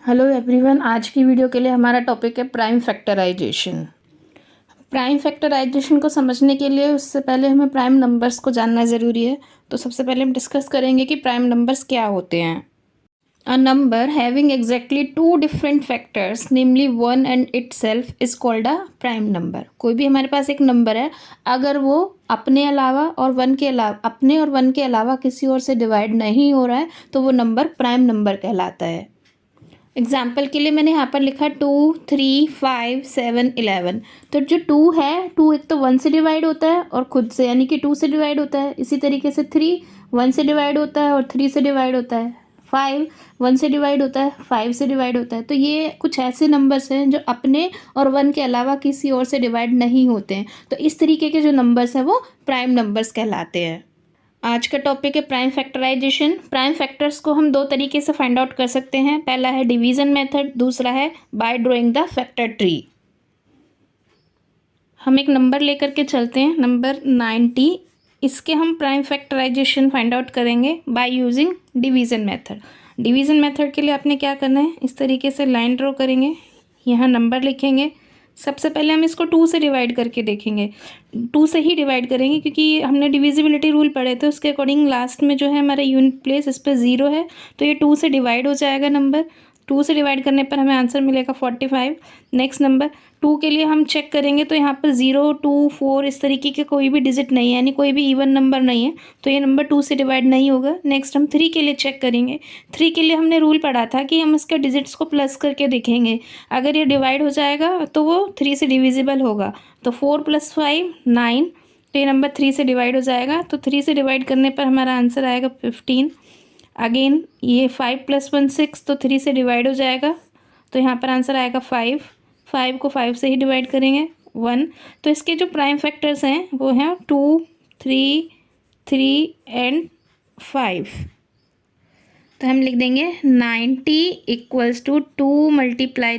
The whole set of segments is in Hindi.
हेलो एवरीवन, आज की वीडियो के लिए हमारा टॉपिक है प्राइम फैक्टराइजेशन। प्राइम फैक्टराइजेशन को समझने के लिए उससे पहले हमें प्राइम नंबर्स को जानना ज़रूरी है। तो सबसे पहले हम डिस्कस करेंगे कि प्राइम नंबर्स क्या होते हैं। A number having exactly two different factors namely one and itself is called a prime number. कोई भी हमारे पास एक नंबर है, अगर वो अपने और वन के अलावा किसी और से डिवाइड नहीं हो रहा है तो वो नंबर प्राइम नंबर कहलाता है। एग्जाम्पल के लिए मैंने यहाँ पर लिखा 2, 3, 5, 7, 11। तो जो 2 है, 2 एक तो 1 से डिवाइड होता है और खुद से यानी कि 2 से डिवाइड होता है। इसी तरीके से 3 1 से डिवाइड होता है और 3 से डिवाइड होता है। 5 1 से डिवाइड होता है, 5 से डिवाइड होता है। तो ये कुछ ऐसे नंबर्स हैं जो अपने और 1 के अलावा किसी और से डिवाइड नहीं होते हैं। तो इस तरीके के जो नंबर्स हैं वो प्राइम नंबर्स कहलाते हैं। आज का टॉपिक है प्राइम फैक्टराइजेशन। प्राइम फैक्टर्स को हम दो तरीके से फाइंड आउट कर सकते हैं। पहला है डिवीजन मेथड, दूसरा है by drawing the factor tree. हम एक नंबर लेकर के चलते हैं, नंबर 90। इसके हम प्राइम फैक्टराइजेशन फाइंड आउट करेंगे by using division method. Division method के लिए आपने क्या करना है, इस तरीके से लाइन ड्रॉ करेंगे, यहाँ नंबर लिखेंगे। सबसे पहले हम इसको 2 से डिवाइड करके देखेंगे। 2 से ही डिवाइड करेंगे क्योंकि हमने डिविजिबिलिटी रूल पढ़े थे, उसके अकॉर्डिंग लास्ट में जो है हमारा यूनिट प्लेस इस पर 0 है, तो ये 2 से डिवाइड हो जाएगा। नंबर 2 से डिवाइड करने पर हमें आंसर मिलेगा 45। नेक्स्ट नंबर 2 के लिए हम चेक करेंगे तो यहाँ पर 0, 2, 4 इस तरीके के कोई भी डिजिट नहीं है, यानी कोई भी इवन नंबर नहीं है, तो ये नंबर 2 से डिवाइड नहीं होगा। नेक्स्ट हम 3 के लिए चेक करेंगे। 3 के लिए हमने रूल पढ़ा था कि हम इसके डिजिट्स को प्लस करके देखेंगे, अगर ये डिवाइड हो जाएगा तो वो 3 से डिविजिबल होगा। तो 4 + 5 9, तो ये नंबर 3 से डिवाइड हो जाएगा। तो 3 से डिवाइड करने पर हमारा आंसर आएगा 15। अगेन ये 5 + 1 6, तो 3 से डिवाइड हो जाएगा, तो यहाँ पर आंसर आएगा 5। 5 को 5 से ही डिवाइड करेंगे 1। तो इसके जो प्राइम फैक्टर्स हैं वो हैं 2, 3, 3 एंड 5। तो हम लिख देंगे 90 = 2 ×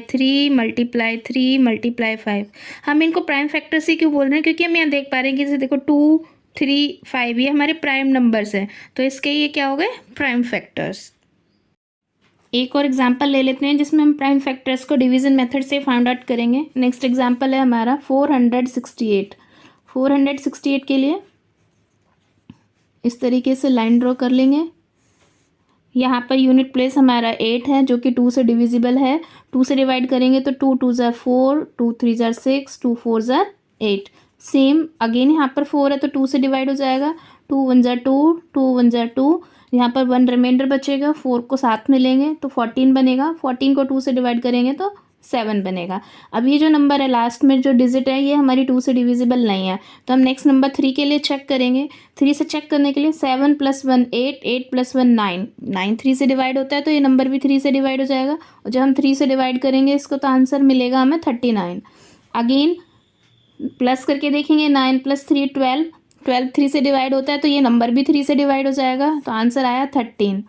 3 × 3 × 5। हम इनको प्राइम फैक्टर्स ही क्यों बोल रहे हैं, क्योंकि हम यहाँ देख पा रहे हैं कि जैसे देखो 2, 3, 5 ये हमारे प्राइम नंबर्स हैं, तो इसके ये क्या हो गए, प्राइम फैक्टर्स। एक और एग्जांपल ले लेते हैं जिसमें हम प्राइम फैक्टर्स को डिवीजन मेथड से फाइंड आउट करेंगे। नेक्स्ट एग्जांपल है हमारा 468। 468 के लिए इस तरीके से लाइन ड्रॉ कर लेंगे। यहाँ पर यूनिट प्लेस हमारा 8 है जो कि 2 से डिविजिबल है। 2 से डिवाइड करेंगे तो 2 2 ज़ा 4, 2 3 ज़ा 6, 2 4 ज़ा 8। सेम अगेन यहाँ पर 4 है तो 2 से डिवाइड हो जाएगा। 2 1 ज़ा 2, 2 1 ज़ा 2, यहाँ पर 1 रिमाइंडर बचेगा, 4 को साथ में लेंगे तो 14 बनेगा। 14 को 2 से डिवाइड करेंगे तो 7 बनेगा। अब ये जो नंबर है लास्ट में जो डिजिट है ये हमारी 2 से डिविजिबल नहीं है, तो हम नेक्स्ट नंबर 3 के लिए चेक करेंगे। 3 से चेक करने के लिए 7 + 1 8, 8 + 1 9, 9 3 से डिवाइड होता है, तो ये नंबर भी 3 से डिवाइड हो जाएगा। और जब हम 3 से डिवाइड करेंगे इसको तो आंसर मिलेगा हमें 39। अगेन प्लस करके देखेंगे, 9 + 3 12, 12 3 से डिवाइड होता है, तो ये नंबर भी 3 से डिवाइड हो जाएगा, तो आंसर आया 13।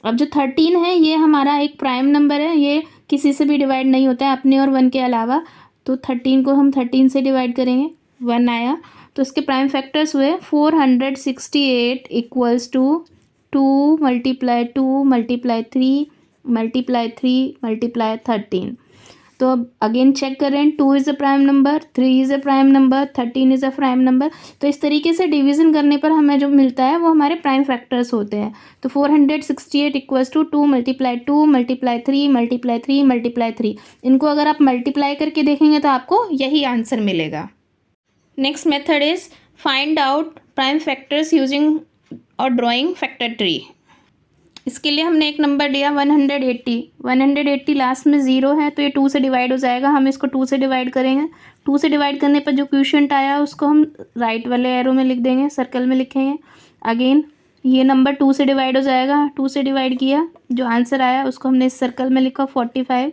अब जो 13 है ये हमारा एक प्राइम नंबर है, ये किसी से भी डिवाइड नहीं होता है अपने और 1 के अलावा। तो 13 को हम 13 से डिवाइड करेंगे, 1 आया। तो इसके प्राइम फैक्टर्स हुए 468 = 2 × 2 × 3 × 3 × 13। तो अब अगेन चेक करें, 2 is a prime number, 3 is a prime number, 13 is a prime number. तो इस तरीके से डिवीज़न करने पर हमें जो मिलता है वो हमारे प्राइम फैक्टर्स होते हैं। तो 468 = 2 × 2 × 3 × 3 × 3। इनको अगर आप मल्टीप्लाई करके देखेंगे तो आपको यही आंसर मिलेगा। Next method is find out prime factors using और ड्राइंग फैक्टर ट्री। इसके लिए हमने एक नंबर लिया 180। 180 लास्ट में 0 है तो ये 2 से डिवाइड हो जाएगा, हम इसको 2 से डिवाइड करेंगे। 2 से डिवाइड करने पर जो क्वोशिएंट आया उसको हम राइट वाले एरो में लिख देंगे, सर्कल में लिखेंगे। अगेन ये नंबर 2 से डिवाइड हो जाएगा, 2 से डिवाइड किया, जो आंसर आया उसको हमने इस सर्कल में लिखा 45।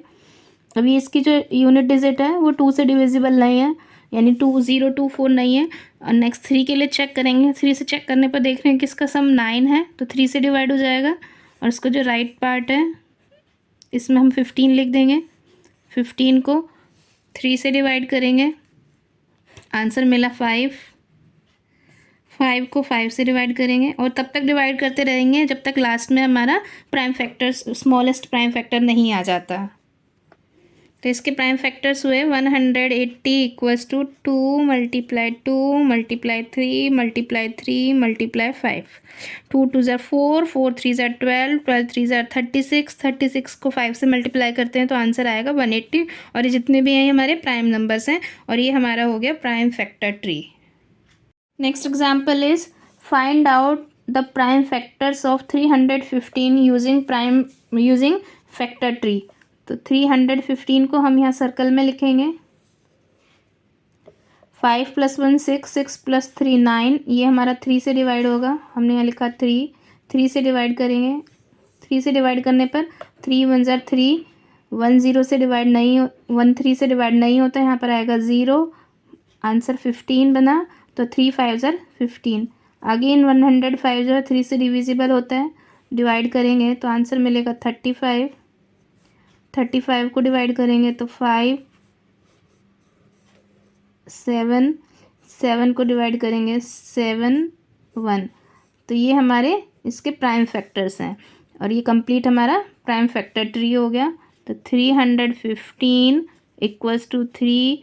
अभी इसकी जो यूनिट डिजिट है वो 2 से डिविजिबल नहीं है, यानी 2 0 2 4 नहीं है। और नेक्स्ट 3 के लिए चेक करेंगे। 3 से चेक करने पर देख रहे हैं कि इसका सम 9 है, तो 3 से डिवाइड हो जाएगा। और इसका जो राइट पार्ट है इसमें हम 15 लिख देंगे। 15 को 3 से डिवाइड करेंगे, आंसर मिला 5। 5 को 5 से डिवाइड करेंगे और तब तक डिवाइड करते रहेंगे जब तक लास्ट में हमारा prime factor smallest prime factor नहीं आ जाता। तो इसके प्राइम फैक्टर्स हुए 180 equals to 2 multiply 2 multiply 3 multiply 3 multiply 5। 2 2 ज़ार 4, 4 3 ज़ार 12, 12 3 ज़ार 36, 36 को 5 से मल्टीप्लाई करते हैं तो आंसर आएगा 180। और ये जितने भी हैं ये हमारे प्राइम नंबर्स हैं और ये हमारा हो गया prime factor tree. Next example is find out the prime factors of 315 using factor tree. तो 315 को हम यहाँ सर्कल में लिखेंगे। 5 + 1 6, 6 + 3 9, ये हमारा 3 से डिवाइड होगा। हमने यहाँ लिखा 3 से डिवाइड करेंगे। 3 से डिवाइड करने पर 3 1 ज़ार 3, 1 0 से डिवाइड नहीं 1 3 से डिवाइड नहीं होता, यहाँ पर आएगा 0। आंसर 15 बना। तो 3 5 ज़ार 15। अगेन 105 जो है 3 से डिविजिबल होता है, डिवाइड करेंगे तो आंसर मिलेगा 35। 35 को डिवाइड करेंगे तो 5, 7, 7 को डिवाइड करेंगे 7 1। तो ये हमारे इसके प्राइम फैक्टर्स हैं और ये कंप्लीट हमारा प्राइम फैक्टर ट्री हो गया। तो 315 equals to 3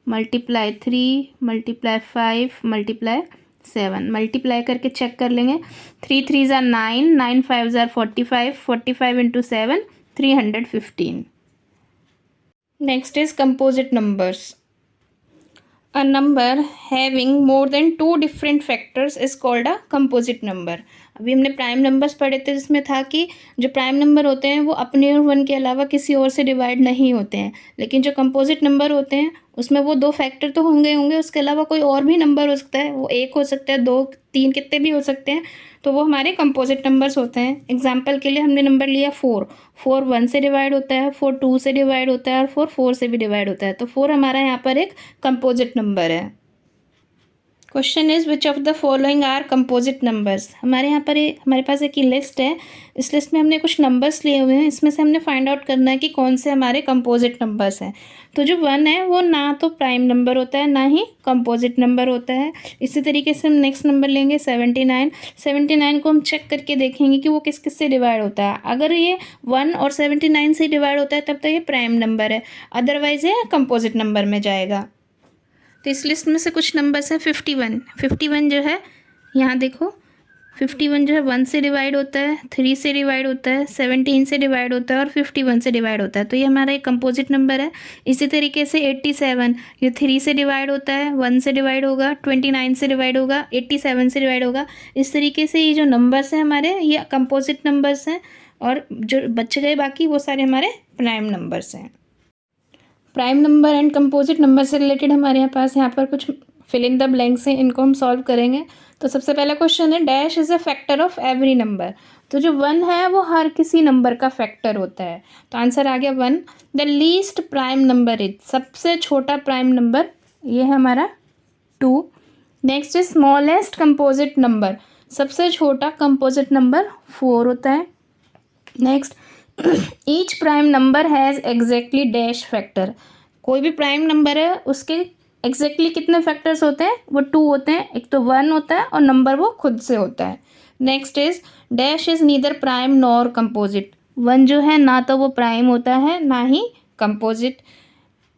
multiply 3 multiply 5 multiply 7। Multiply करके चेक कर लेंगे। 3 3 ज़ार 9, 9 5 ज़ार 45, 45 into 7 315। Next is composite numbers. A number having more than 2 different factors is called a composite number. अभी हमने प्राइम नंबर्स पढ़े थे जिसमें था कि जो प्राइम नंबर होते हैं वो अपने और वन के अलावा किसी और से डिवाइड नहीं होते हैं, लेकिन जो कंपोजिट नंबर होते हैं उसमें वो 2 फैक्टर तो होंगे उसके अलावा कोई और भी नंबर हो सकता है, वो 1 हो सकता है, 2 3 कितने भी हो सकते हैं, तो वो हमारे कंपोजिट नंबर्स होते हैं। एग्जाम्पल के लिए हमने नंबर लिया 4, 4 1 से डिवाइड होता है, 4 2 से डिवाइड होता है और 4 4 से भी डिवाइड होता है, तो 4 हमारा यहाँ पर एक कंपोजिट नंबर है। Question is which of the following are composite numbers. हमारे पास एक लिस्ट है, इस लिस्ट में हमने कुछ नंबर्स लिए हुए हैं, इसमें से हमने फाइंड आउट करना है कि कौन से हमारे कंपोजिट नंबर्स हैं। तो जो 1 है वो ना तो प्राइम नंबर होता है ना ही कंपोजिट नंबर होता है। इसी तरीके से हम नेक्स्ट नंबर लेंगे 79। 79 को हम चेक करके देखेंगे कि वो किस किस से डिवाइड होता है। अगर ये 1 और 79 से डिवाइड होता है तब तो ये प्राइम नंबर है, अदरवाइज ये कंपोजिट नंबर में जाएगा। तो इस लिस्ट में से कुछ नंबर्स हैं 51। 51 जो है यहाँ देखो, 51 जो है 1 से डिवाइड होता है, 3 से डिवाइड होता है, 17 से डिवाइड होता है और 51 से डिवाइड होता है, तो ये हमारा एक कंपोजिट नंबर है। इसी तरीके से 87, ये 3 से डिवाइड होता है, 1 से डिवाइड होगा, 29 से डिवाइड होगा, 87 से डिवाइड होगा। इस तरीके से ये जो नंबर्स हैं हमारे ये कंपोजिट नंबर्स हैं और जो बच गए बाकी वो सारे हमारे प्राइम नंबर्स हैं। Prime number and composite number से रिलेटेड हमारे यहाँ पर कुछ फिल इन द ब्लैंक्स हैं, इनको हम सॉल्व करेंगे। तो सबसे पहला क्वेश्चन है dash is a factor of every number. तो जो 1 है वो हर किसी नंबर का फैक्टर होता है, तो आंसर आ गया 1। The least prime number is, सबसे छोटा प्राइम नंबर ये है हमारा 2। Next is smallest composite number, सबसे छोटा कंपोजिट नंबर 4 होता है। Next each prime number has exactly dash factor, कोई भी प्राइम नंबर है उसके एग्जैक्टली कितने फैक्टर्स होते हैं, वो 2 होते हैं, एक तो 1 होता है और नंबर वो खुद से होता है। Next is dash is neither prime nor composite, 1 जो है ना तो वो प्राइम होता है ना ही composite.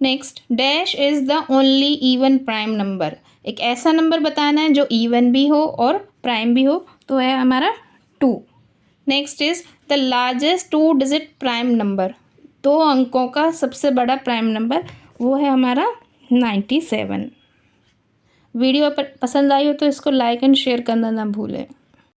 Next dash is the only even prime number, एक ऐसा नंबर बताना है जो इवन भी हो और प्राइम भी हो, तो है हमारा 2। Next is the largest 2 digit prime number, 2 अंकों का सबसे बड़ा प्राइम नंबर वो है हमारा 97। वीडियो पसंद आई हो तो इसको लाइक एंड शेयर करना ना भूलें।